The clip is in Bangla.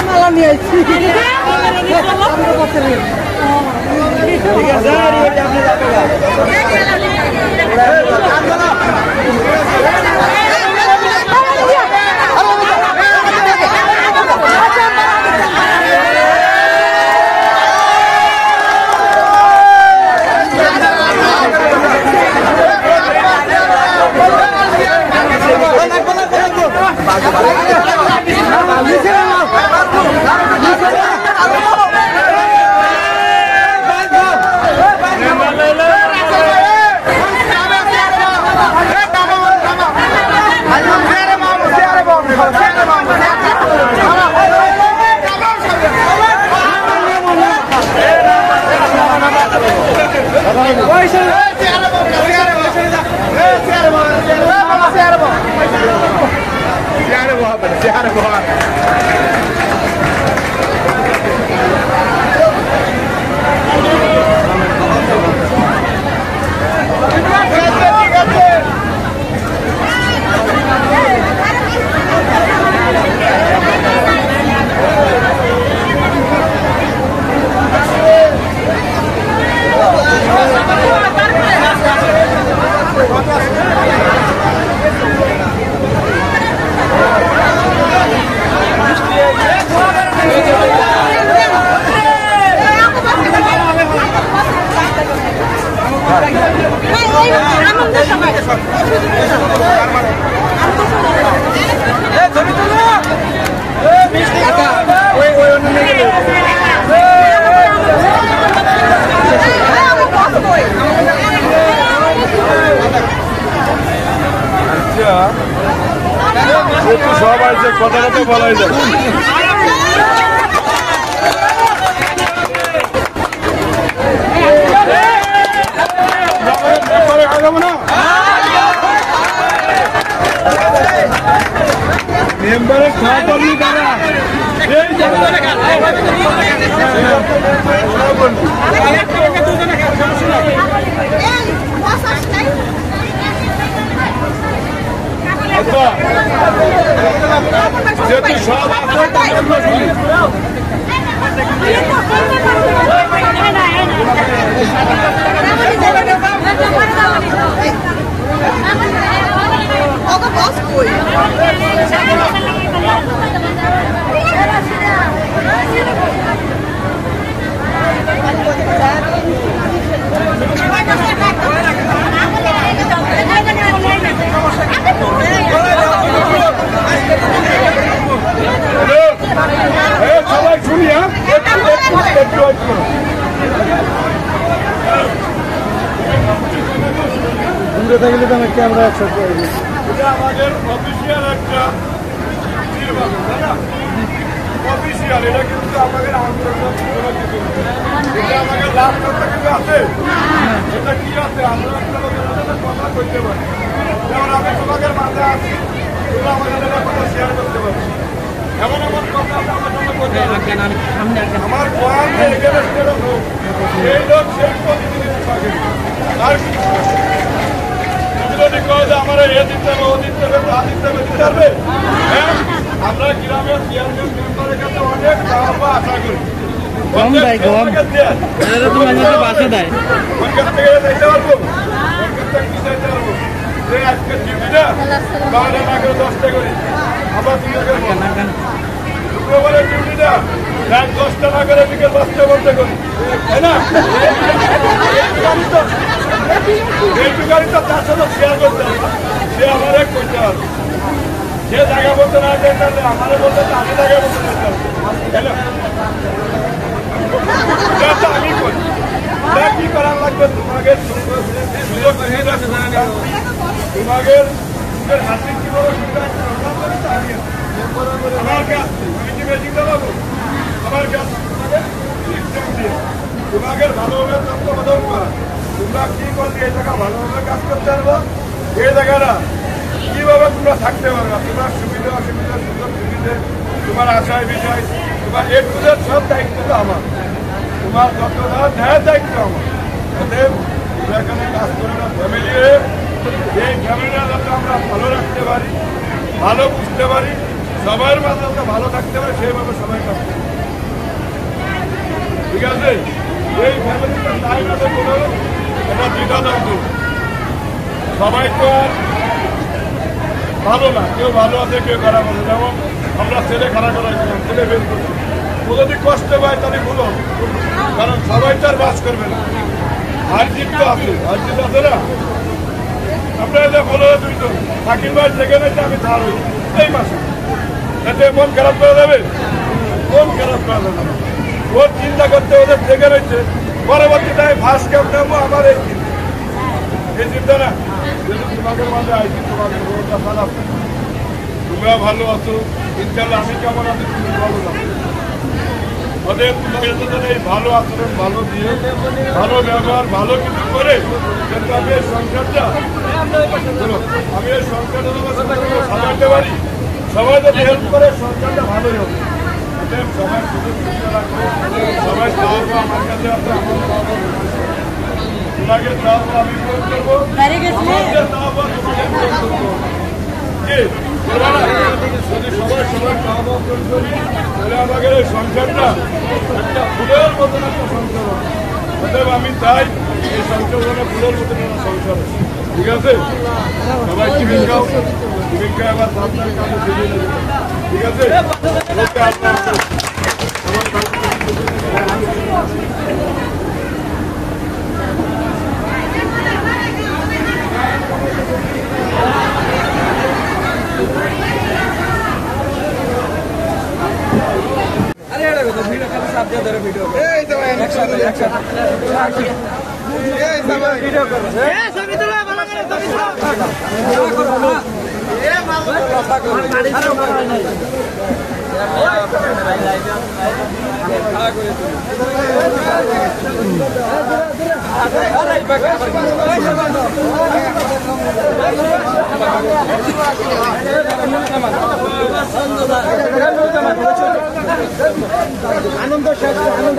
মালা নিয়ে আসছি সবাই যে কথা কথা বলাই যায় মেম্বারের সহকর্মী দ্বারা যেহেতু সব সবাই শুনি দূরে থাকলে তো আমার ক্যামেরা একসাথে আমাদের অফিসিয়াল একটা অফিসিয়াল এটা কিন্তু আমাদের আন্তর্জাতিক এটা আমাদের লাভ করতে কিন্তু আছে এটা কি আছে আমরা কথা করতে পারি যেমন আমি তোমাদের মাঝে আছি তোমরা আমাদের কথা শেয়ার করতে পারছি এমন এমন কথা আমার সেই লোক সেই আর যদি কয় যে আমার এ দিতে হবে ও দিতে হবে তা দিতে হবে দিতে পারবে হ্যাঁ আমরা গ্রামের চেয়ারম্যান মেম্বারের কাছে অনেক চাওয়া আশা করি গম দেয় গম বাসা দেয় ওর কাছ থেকে চাইতে পারবো ওর কাছ থেকে কি চাইতে পারবো যে আজকে টিভিটা 12 টাকা করে 10 টাকা করি আবার 2 টাকা শুক্রবারের ডিউটিটা রাত 10 টাকা করে বিকেল 5টা বলতে করি তাই না এইটু গাড়ি তো তার সাথে শেয়ার করতে হবে সে আমার এক করতে পারবে যে জায়গা বলতে না যায় তাহলে আমার বলতে আমি জায়গা বলতে না হ্যালো আমি করি কি করার লাগবে তোমাকে সুযোগ তোমাদের হাসির কি বড় সুবিধা আমার কাজ আমি কি বেশি দেবো আমার কাজ তোমাকে ভালোভাবে তত্ত্বাবধান করা তোমরা কি করলে এই জায়গা ভালোভাবে কাজ করতে পারবো এই জায়গাটা কিভাবে তোমরা থাকতে পারবে তোমার সুবিধা অসুবিধা সুযোগ সুবিধে তোমার আশায় বিষয় তোমার এ টু জেড সব দায়িত্ব তো আমার তোমার যতটা ন্যায় দায়িত্ব আমার অতএব তোমরা এখানে কাজ করে না ফ্যামিলি এই ফ্যামিলিটা যাতে আমরা ভালো রাখতে পারি ভালো বুঝতে পারি সবার মাঝে আমরা ভালো থাকতে হবে, সেইভাবে সবাই থাকতে হবে। ঠিক আছে, এই ফ্যামিলিটা তাই না কোনো এটা দ্বিধাদ্বন্দ্ব। সবাই তো আর ভালো না, কেউ ভালো আছে কেউ খারাপ আছে। যেমন আমরা ছেলে খারাপ করাইছিলাম, ছেলে বের করছি, ও যদি কষ্ট পায় তাহলে ভুলো, কারণ সবাই তো আর বাস করবে না। হারজিত তো আছে, হারজিত আছে না। আপনারা যে বলো দুইজন শাকিল ভাই যেখানে আমি ছাড় হই এই মাসে, এতে মন খারাপ করা যাবে? মন খারাপ করা যাবে না। ওর চিন্তা করতে ওদের থেকে রয়েছে পরবর্তীতে ফার্স্ট ক্যাম্প নেবো আমার এই চিন্তা, এই চিন্তা না। যদি তোমাদের মাঝে আইছি, তোমাদের রোজটা খারাপ, তোমরা ভালো আছো ইনশাল্লাহ, আমি কেমন আছি তুমি ভালো না। ওদের তোমাদের জন্য এই ভালো আচরণ, ভালো দিয়ে, ভালো ব্যবহার, ভালো কিছু করে যাতে আমি এই সংসারটা সাজাতে পারি। সবাই যদি হেল্প করে সংসারটা ভালোই হবে। সবাই সুযোগ সুবিধা রাখবে, সবাই চাওয়াবো আমার কাছে আছে, আমার চাওয়াবো তোমাকে চাওয়াবো আমি ফোন করবো, তোমাদের চাওয়াবো তোমাকে ফোন করবো। যদি সবাই সবাই চাওয়াবো করি তাহলে আমাদের এই সংসারটা একটা ফুলের মতন একটা সংসার হবে। অতএব আমি চাই এই সংসার যেন ফুলের মতন একটা সংসার। ঠিক আছে, সবাই টিফিন খাও, টিফিন খাই আবার সাবধানে কাজে ফিরে যাবে। ঠিক আছে, আনন্দ শেষ, আনন্দ